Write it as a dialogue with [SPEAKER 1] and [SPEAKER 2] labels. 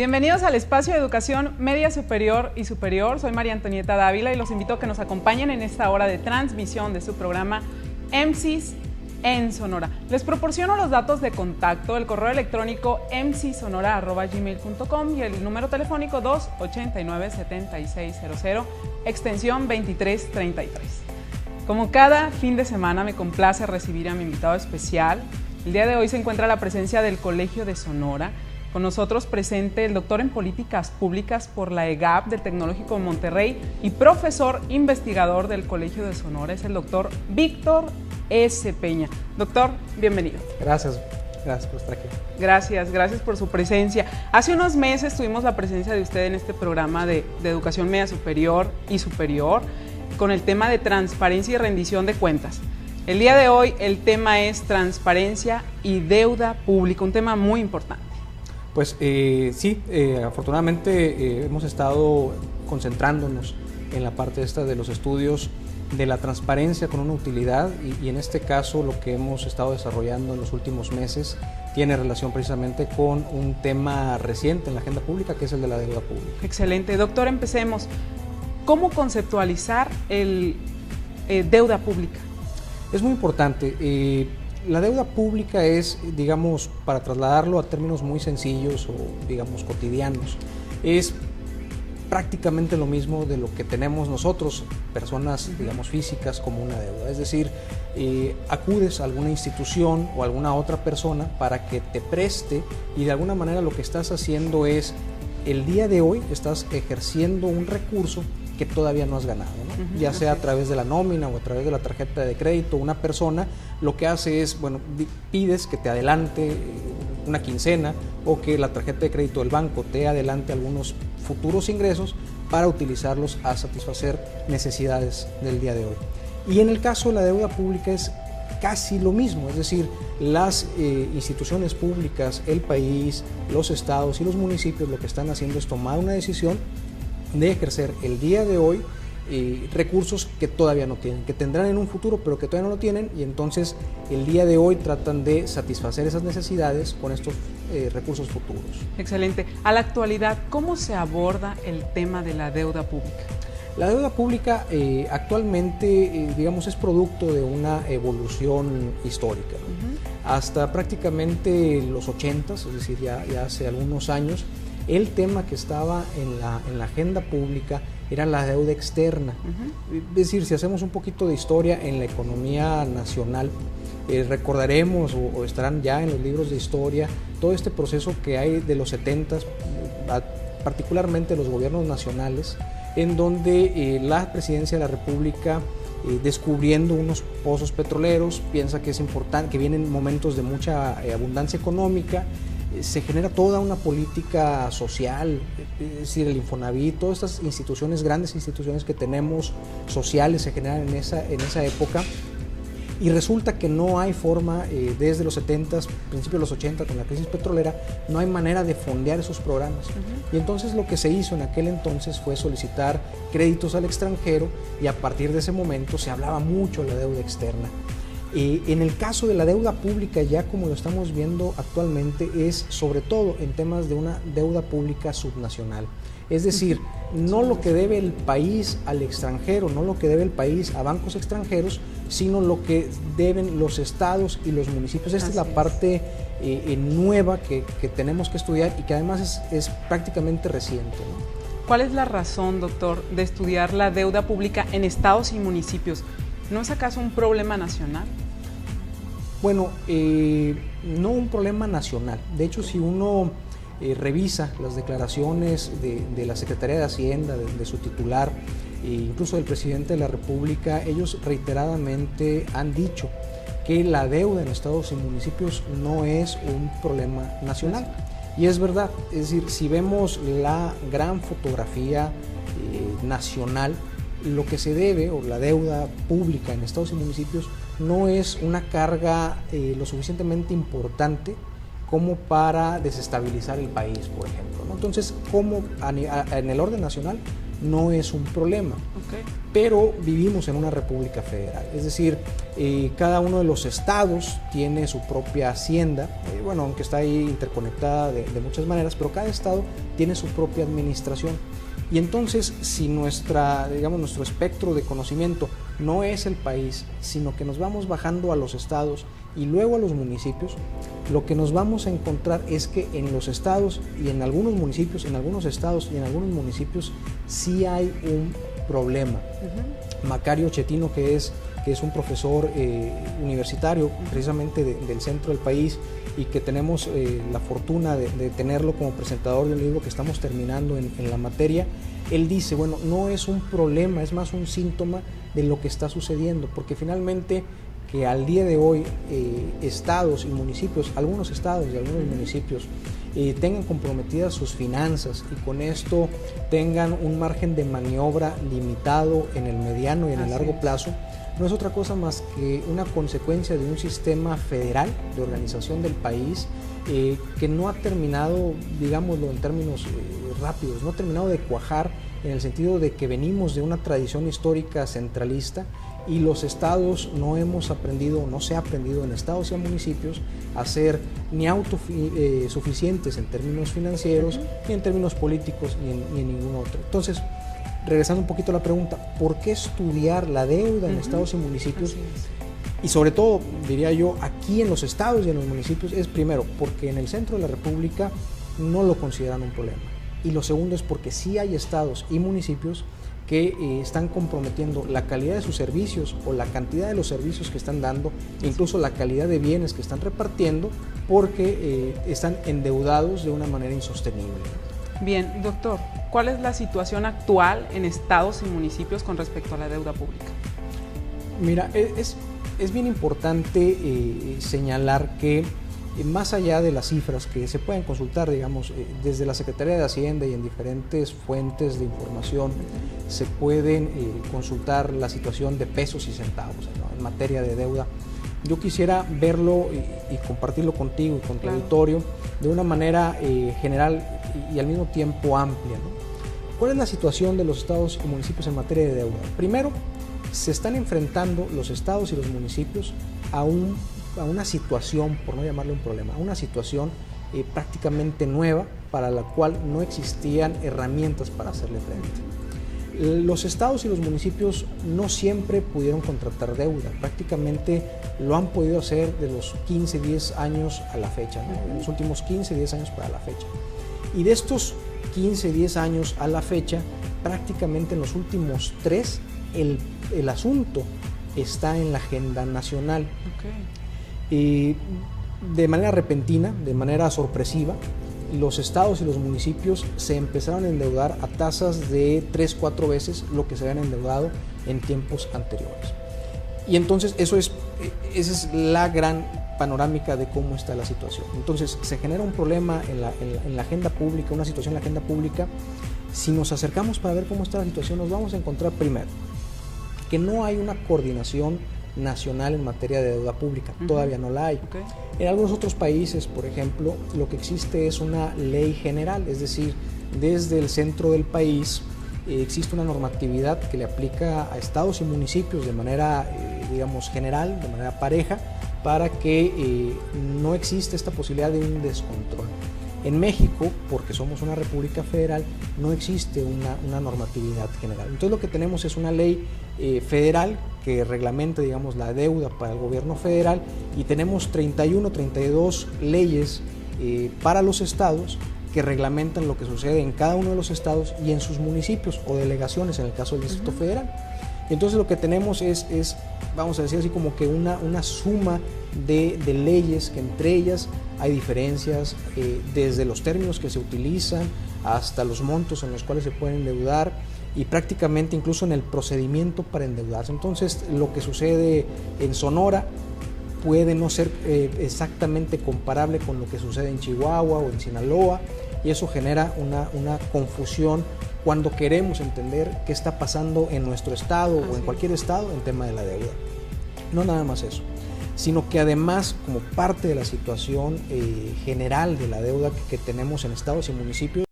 [SPEAKER 1] Bienvenidos al espacio de educación media superior y superior. Soy María Antonieta Dávila y los invito a que nos acompañen en esta hora de transmisión de su programa MCs en Sonora. Les proporciono los datos de contacto, el correo electrónico mcsonora@gmail.com y el número telefónico 289-7600, extensión 2333. Como cada fin de semana, me complace recibir a mi invitado especial. El día de hoy se encuentra la presencia del Colegio de Sonora. Con nosotros presente el doctor en Políticas Públicas por la EGAP del Tecnológico de Monterrey y profesor investigador del Colegio de Sonora, es el doctor Víctor S. Peña. Doctor, bienvenido.
[SPEAKER 2] Gracias por estar aquí.
[SPEAKER 1] Gracias por su presencia. Hace unos meses tuvimos la presencia de usted en este programa de educación media superior y superior con el tema de transparencia y rendición de cuentas. El día de hoy el tema es transparencia y deuda pública, un tema muy importante.
[SPEAKER 2] Pues sí, afortunadamente hemos estado concentrándonos en la parte esta de los estudios de la transparencia con una utilidad y en este caso lo que hemos estado desarrollando en los últimos meses tiene relación precisamente con un tema reciente en la agenda pública, que es el de la deuda pública.
[SPEAKER 1] Excelente. Doctor, empecemos. ¿Cómo conceptualizar el deuda pública?
[SPEAKER 2] Es muy importante. La deuda pública es, digamos, para trasladarlo a términos muy sencillos o, digamos, cotidianos, es prácticamente lo mismo de lo que tenemos nosotros, personas, digamos, físicas, como una deuda. Es decir, acudes a alguna institución o a alguna otra persona para que te preste y de alguna manera lo que estás haciendo es, el día de hoy estás ejerciendo un recurso que todavía no has ganado, ¿no? Ya sea a través de la nómina o a través de la tarjeta de crédito. Una persona lo que hace es, bueno, pides que te adelante una quincena o que la tarjeta de crédito del banco te adelante algunos futuros ingresos para utilizarlos a satisfacer necesidades del día de hoy. Y en el caso de la deuda pública es casi lo mismo, es decir, las instituciones públicas, el país, los estados y los municipios lo que están haciendo es tomar una decisión de ejercer el día de hoy recursos que todavía no tienen, que tendrán en un futuro pero que todavía no lo tienen, y entonces el día de hoy tratan de satisfacer esas necesidades con estos recursos futuros.
[SPEAKER 1] Excelente. A la actualidad, ¿cómo se aborda el tema de la deuda pública?
[SPEAKER 2] La deuda pública actualmente, digamos, es producto de una evolución histórica, ¿no? Hasta prácticamente los 80s, es decir, ya hace algunos años, el tema que estaba en la agenda pública era la deuda externa. Es decir, si hacemos un poquito de historia en la economía nacional, recordaremos o estarán ya en los libros de historia todo este proceso que hay de los 70s, particularmente los gobiernos nacionales, en donde la presidencia de la República, descubriendo unos pozos petroleros, piensa que es importante, que vienen momentos de mucha abundancia económica, se genera toda una política social, es decir, el Infonavit, todas estas instituciones, grandes instituciones que tenemos sociales, se generan en esa época, y resulta que no hay forma, desde los 70s, principios de los 80, con la crisis petrolera, no hay manera de fondear esos programas. Y entonces lo que se hizo en aquel entonces fue solicitar créditos al extranjero, y a partir de ese momento se hablaba mucho de la deuda externa. En el caso de la deuda pública, ya como lo estamos viendo actualmente, es sobre todo en temas de una deuda pública subnacional. Es decir, no lo que debe el país al extranjero, no lo que debe el país a bancos extranjeros, sino lo que deben los estados y los municipios. Esta es la parte nueva que tenemos que estudiar y que además es prácticamente reciente, ¿no?
[SPEAKER 1] ¿Cuál es la razón, doctor, de estudiar la deuda pública en estados y municipios? ¿No es acaso un problema nacional?
[SPEAKER 2] Bueno, no un problema nacional. De hecho, si uno revisa las declaraciones de la Secretaría de Hacienda, de su titular, e incluso del presidente de la República, ellos reiteradamente han dicho que la deuda en estados y municipios no es un problema nacional. Y es verdad, es decir, si vemos la gran fotografía nacional, lo que se debe, o la deuda pública en estados y municipios, no es una carga lo suficientemente importante como para desestabilizar el país, por ejemplo, ¿no? Entonces, ¿cómo en el orden nacional no es un problema.
[SPEAKER 1] Okay.
[SPEAKER 2] Pero vivimos en una república federal, es decir, cada uno de los estados tiene su propia hacienda, bueno, aunque está ahí interconectada de muchas maneras, pero cada estado tiene su propia administración. Y entonces, si nuestro espectro de conocimiento no es el país, sino que nos vamos bajando a los estados y luego a los municipios, lo que nos vamos a encontrar es que en los estados y en algunos municipios, en algunos estados y en algunos municipios, sí hay un problema. Macario Chetino, que es un profesor universitario precisamente del centro del país y que tenemos la fortuna de tenerlo como presentador del libro que estamos terminando en la materia, él dice, bueno, no es un problema, es más un síntoma de lo que está sucediendo, porque finalmente que al día de hoy estados y municipios, algunos estados y algunos municipios tengan comprometidas sus finanzas y con esto tengan un margen de maniobra limitado en el mediano y en el largo plazo, no es otra cosa más que una consecuencia de un sistema federal de organización del país que no ha terminado, digámoslo en términos rápidos, no ha terminado de cuajar en el sentido de que venimos de una tradición histórica centralista y los estados no hemos aprendido, no se ha aprendido en estados y en municipios a ser ni autosuficientes en términos financieros, ni en términos políticos, ni en ningún otro. Entonces, regresando un poquito a la pregunta, ¿por qué estudiar la deuda en estados y municipios? Y sobre todo, diría yo, aquí en los estados y en los municipios, es primero, porque en el centro de la República no lo consideran un problema. Y lo segundo es porque sí hay estados y municipios que están comprometiendo la calidad de sus servicios o la cantidad de los servicios que están dando, incluso la calidad de bienes que están repartiendo, porque están endeudados de una manera insostenible.
[SPEAKER 1] Bien, doctor, ¿cuál es la situación actual en estados y municipios con respecto a la deuda pública?
[SPEAKER 2] Mira, es bien importante señalar que más allá de las cifras que se pueden consultar, digamos, desde la Secretaría de Hacienda y en diferentes fuentes de información, se pueden consultar la situación de pesos y centavos, ¿no?, en materia de deuda. Yo quisiera verlo y compartirlo contigo y con tu auditorio de una manera general y al mismo tiempo amplia, ¿no? ¿Cuál es la situación de los estados y municipios en materia de deuda? Primero, se están enfrentando los estados y los municipios a una situación, por no llamarle un problema, a una situación prácticamente nueva para la cual no existían herramientas para hacerle frente. Los estados y los municipios no siempre pudieron contratar deuda, prácticamente lo han podido hacer de los 15, 10 años a la fecha, ¿no?, en los últimos 15, 10 años para la fecha. Y de estos 15, 10 años a la fecha, prácticamente en los últimos 3, el asunto está en la agenda nacional. Y de manera repentina, de manera sorpresiva, los estados y los municipios se empezaron a endeudar a tasas de 3-4 veces lo que se habían endeudado en tiempos anteriores. Y entonces esa es la gran panorámica de cómo está la situación. Entonces se genera un problema en la agenda pública, una situación en la agenda pública. Si nos acercamos para ver cómo está la situación, nos vamos a encontrar primero que no hay una coordinación nacional en materia de deuda pública, todavía no la hay. En algunos otros países, por ejemplo, lo que existe es una ley general, es decir, desde el centro del país existe una normatividad que le aplica a estados y municipios de manera, digamos, general, de manera pareja, para que no exista esta posibilidad de un descontrol. En México, porque somos una república federal, no existe una normatividad general. Entonces lo que tenemos es una ley federal que reglamenta, digamos, la deuda para el gobierno federal, y tenemos 31, 32 leyes para los estados que reglamentan lo que sucede en cada uno de los estados y en sus municipios o delegaciones en el caso del Distrito Federal. Entonces lo que tenemos es, vamos a decir así, como que una suma de leyes que entre ellas hay diferencias desde los términos que se utilizan hasta los montos en los cuales se pueden endeudar y prácticamente incluso en el procedimiento para endeudarse. Entonces lo que sucede en Sonora puede no ser exactamente comparable con lo que sucede en Chihuahua o en Sinaloa, y eso genera una confusión cuando queremos entender qué está pasando en nuestro estado o en cualquier estado en tema de la deuda. No nada más eso, sino que además, como parte de la situación general de la deuda que tenemos en estados y municipios,